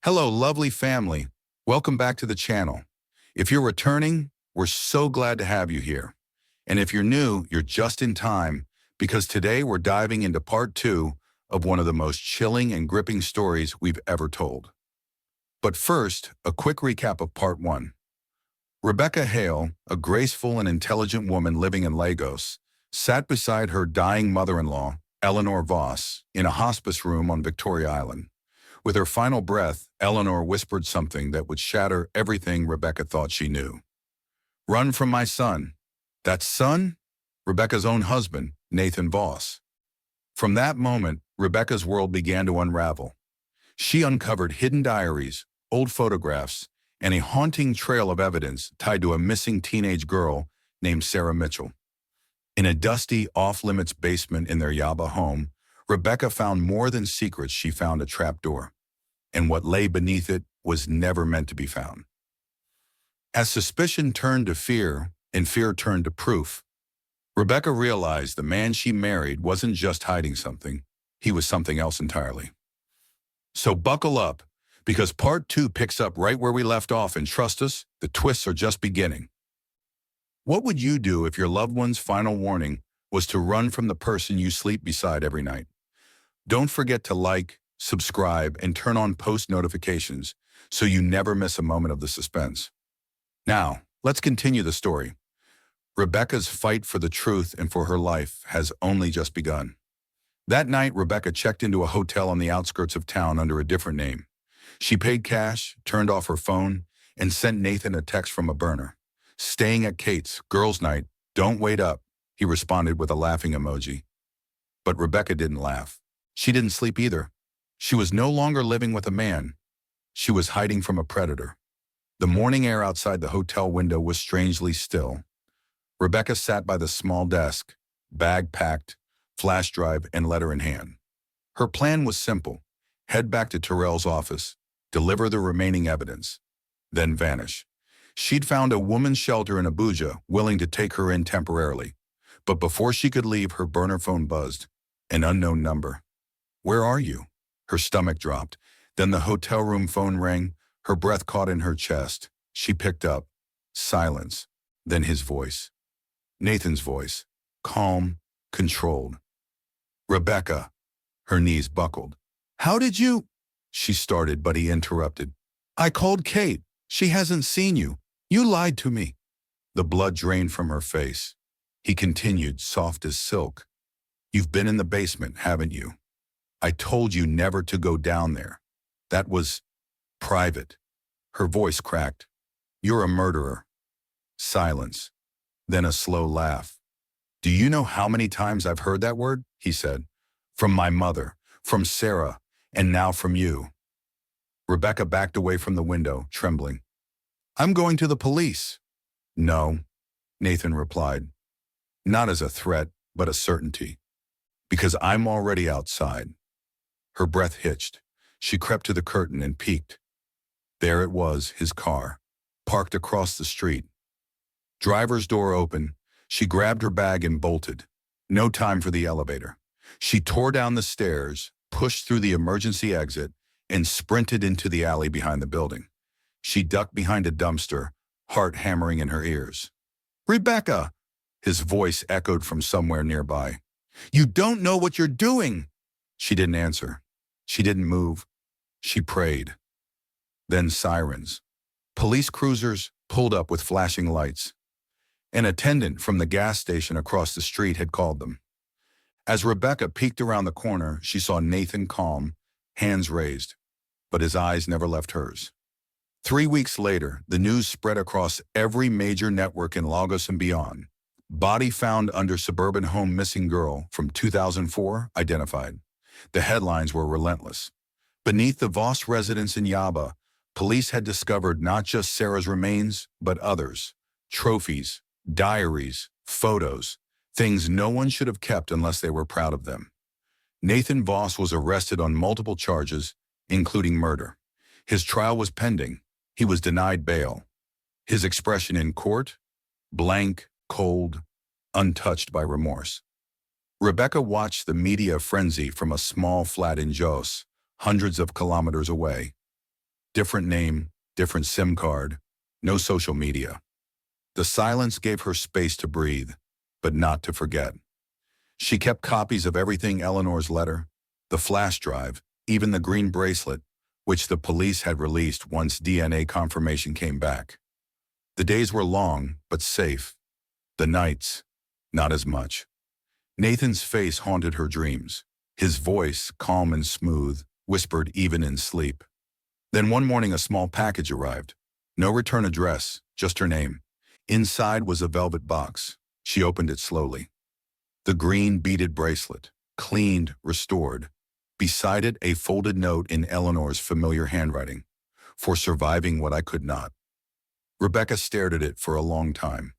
Hello, lovely family. Welcome back to the channel. If you're returning, we're so glad to have you here. And if you're new, you're just in time because today we're diving into part 2 of one of the most chilling and gripping stories we've ever told. But first, a quick recap of part 1. Rebecca Hale, a graceful and intelligent woman living in Lagos, sat beside her dying mother-in-law, Eleanor Voss, in a hospice room on Victoria Island. With her final breath, Eleanor whispered something that would shatter everything Rebecca thought she knew. "Run from my son." That son? Rebecca's own husband, Nathan Voss. From that moment, Rebecca's world began to unravel. She uncovered hidden diaries, old photographs, and a haunting trail of evidence tied to a missing teenage girl named Sarah Mitchell. In a dusty, off-limits basement in their Yaba home, Rebecca found more than secrets. She found a trapdoor, and what lay beneath it was never meant to be found. As suspicion turned to fear, and fear turned to proof, Rebecca realized the man she married wasn't just hiding something, he was something else entirely. So buckle up, because part 2 picks up right where we left off, and trust us, the twists are just beginning. What would you do if your loved one's final warning was to run from the person you sleep beside every night? Don't forget to like, subscribe, and turn on post notifications so you never miss a moment of the suspense. Now, let's continue the story. Rebecca's fight for the truth and for her life has only just begun. That night, Rebecca checked into a hotel on the outskirts of town under a different name. She paid cash, turned off her phone, and sent Nathan a text from a burner. "Staying at Kate's, girls' night, don't wait up," he responded with a laughing emoji. But Rebecca didn't laugh. She didn't sleep either. She was no longer living with a man. She was hiding from a predator. The morning air outside the hotel window was strangely still. Rebecca sat by the small desk, bag packed, flash drive, and letter in hand. Her plan was simple: head back to Terrell's office, deliver the remaining evidence, then vanish. She'd found a woman's shelter in Abuja willing to take her in temporarily. But before she could leave, her burner phone buzzed. An unknown number. "Where are you?" Her stomach dropped. Then the hotel room phone rang. Her breath caught in her chest. She picked up. Silence. Then his voice. Nathan's voice. Calm, controlled. "Rebecca." Her knees buckled. "How did you—" she started, but he interrupted. "I called Kate. She hasn't seen you. You lied to me." The blood drained from her face. He continued, soft as silk. "You've been in the basement, haven't you? I told you never to go down there. That was private." Her voice cracked. "You're a murderer." Silence. Then a slow laugh. "Do you know how many times I've heard that word?" he said. "From my mother, from Sarah, and now from you." Rebecca backed away from the window, trembling. "I'm going to the police." "No," Nathan replied. Not as a threat, but a certainty. "Because I'm already outside." Her breath hitched. She crept to the curtain and peeked. There it was, his car, parked across the street. Driver's door open. She grabbed her bag and bolted. No time for the elevator. She tore down the stairs, pushed through the emergency exit, and sprinted into the alley behind the building. She ducked behind a dumpster, heart hammering in her ears. "Rebecca!" His voice echoed from somewhere nearby. "You don't know what you're doing!" She didn't answer. She didn't move. She prayed. Then sirens. Police cruisers pulled up with flashing lights. An attendant from the gas station across the street had called them. As Rebecca peeked around the corner, she saw Nathan calm, hands raised, but his eyes never left hers. 3 weeks later, the news spread across every major network in Lagos and beyond. "Body found under suburban home, missing girl from 2004 identified." The headlines were relentless. Beneath the Voss residence in Yaba, police had discovered not just Sarah's remains, but others. Trophies, diaries, photos, things no one should have kept unless they were proud of them. Nathan Voss was arrested on multiple charges, including murder. His trial was pending. He was denied bail. His expression in court? Blank, cold, untouched by remorse. Rebecca watched the media frenzy from a small flat in Jos, hundreds of kilometers away. Different name, different SIM card, no social media. The silence gave her space to breathe, but not to forget. She kept copies of everything: Eleanor's letter, the flash drive, even the green bracelet, which the police had released once DNA confirmation came back. The days were long, but safe. The nights, not as much. Nathan's face haunted her dreams. His voice, calm and smooth, whispered even in sleep. Then one morning a small package arrived. No return address, just her name. Inside was a velvet box. She opened it slowly. The green beaded bracelet, cleaned, restored. Beside it, a folded note in Eleanor's familiar handwriting. For surviving what I could not. Rebecca stared at it for a long time.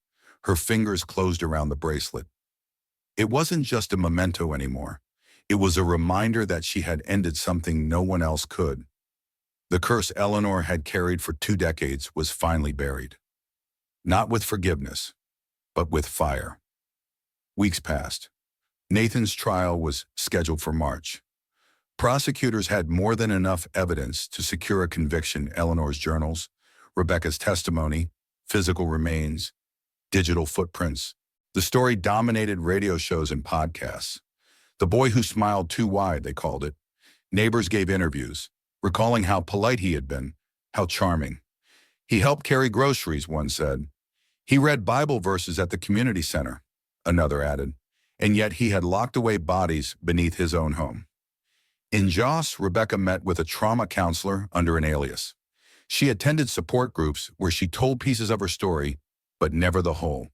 Her fingers closed around the bracelet. It wasn't just a memento anymore. It was a reminder that she had ended something no one else could. The curse Eleanor had carried for 2 decades was finally buried. Not with forgiveness, but with fire. Weeks passed. Nathan's trial was scheduled for March. Prosecutors had more than enough evidence to secure a conviction: Eleanor's journals, Rebecca's testimony, physical remains, digital footprints. The story dominated radio shows and podcasts. The boy who smiled too wide, they called it. Neighbors gave interviews, recalling how polite he had been, how charming. He helped carry groceries, one said. He read Bible verses at the community center, another added, and yet he had locked away bodies beneath his own home. In Jos, Rebecca met with a trauma counselor under an alias. She attended support groups where she told pieces of her story, but never the whole.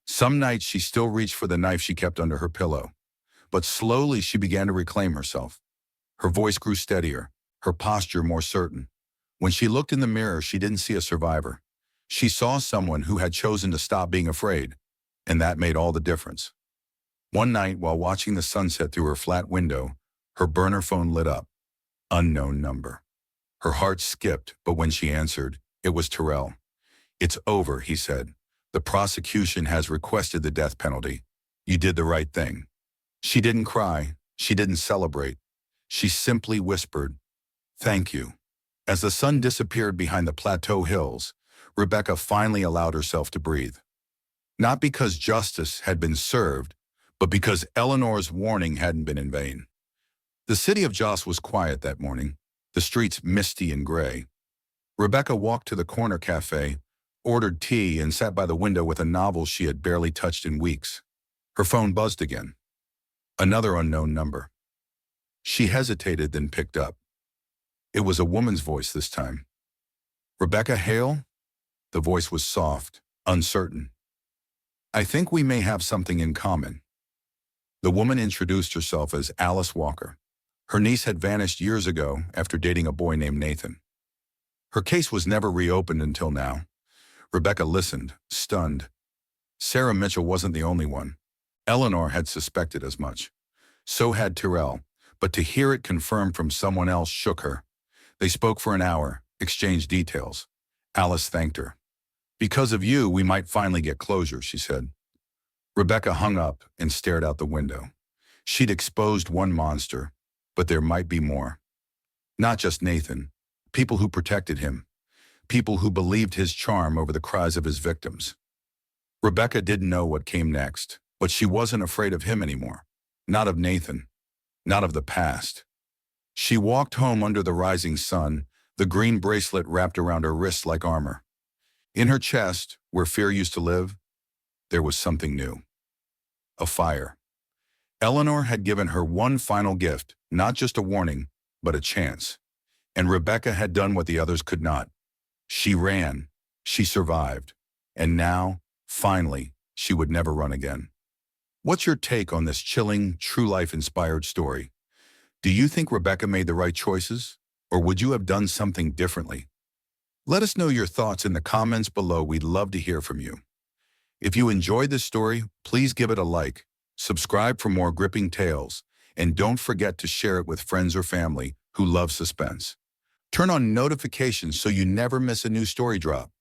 Some nights she still reached for the knife she kept under her pillow. But slowly she began to reclaim herself. Her voice grew steadier, her posture more certain. When she looked in the mirror, she didn't see a survivor. She saw someone who had chosen to stop being afraid, and that made all the difference. One night, while watching the sunset through her flat window, her burner phone lit up. Unknown number. Her heart skipped, but when she answered, it was Terrell. "It's over," he said. "The prosecution has requested the death penalty. You did the right thing." She didn't cry. She didn't celebrate. She simply whispered, "Thank you." As the sun disappeared behind the plateau hills, Rebecca finally allowed herself to breathe. Not because justice had been served, but because Eleanor's warning hadn't been in vain. The city of Jos was quiet that morning, the streets misty and gray. Rebecca walked to the corner cafe, ordered tea, and sat by the window with a novel she had barely touched in weeks. Her phone buzzed again. Another unknown number. She hesitated, then picked up. It was a woman's voice this time. "Rebecca Hale?" The voice was soft, uncertain. "I think we may have something in common." The woman introduced herself as Alice Walker. Her niece had vanished years ago after dating a boy named Nathan. Her case was never reopened until now. Rebecca listened, stunned. Sarah Mitchell wasn't the only one. Eleanor had suspected as much. So had Terrell, but to hear it confirmed from someone else shook her. They spoke for an hour, exchanged details. Alice thanked her. "Because of you, we might finally get closure," she said. Rebecca hung up and stared out the window. She'd exposed one monster, but there might be more. Not just Nathan, people who protected him, people who believed his charm over the cries of his victims. Rebecca didn't know what came next, but she wasn't afraid of him anymore. Not of Nathan, not of the past. She walked home under the rising sun, the green bracelet wrapped around her wrists like armor. In her chest, where fear used to live, there was something new. A fire. Eleanor had given her one final gift, not just a warning, but a chance. And Rebecca had done what the others could not. She ran, she survived, and now, finally, she would never run again. What's your take on this chilling, true-life-inspired story? Do you think Rebecca made the right choices, or would you have done something differently? Let us know your thoughts in the comments below. We'd love to hear from you. If you enjoyed this story, please give it a like, subscribe for more gripping tales, and don't forget to share it with friends or family who love suspense. Turn on notifications so you never miss a new story drop.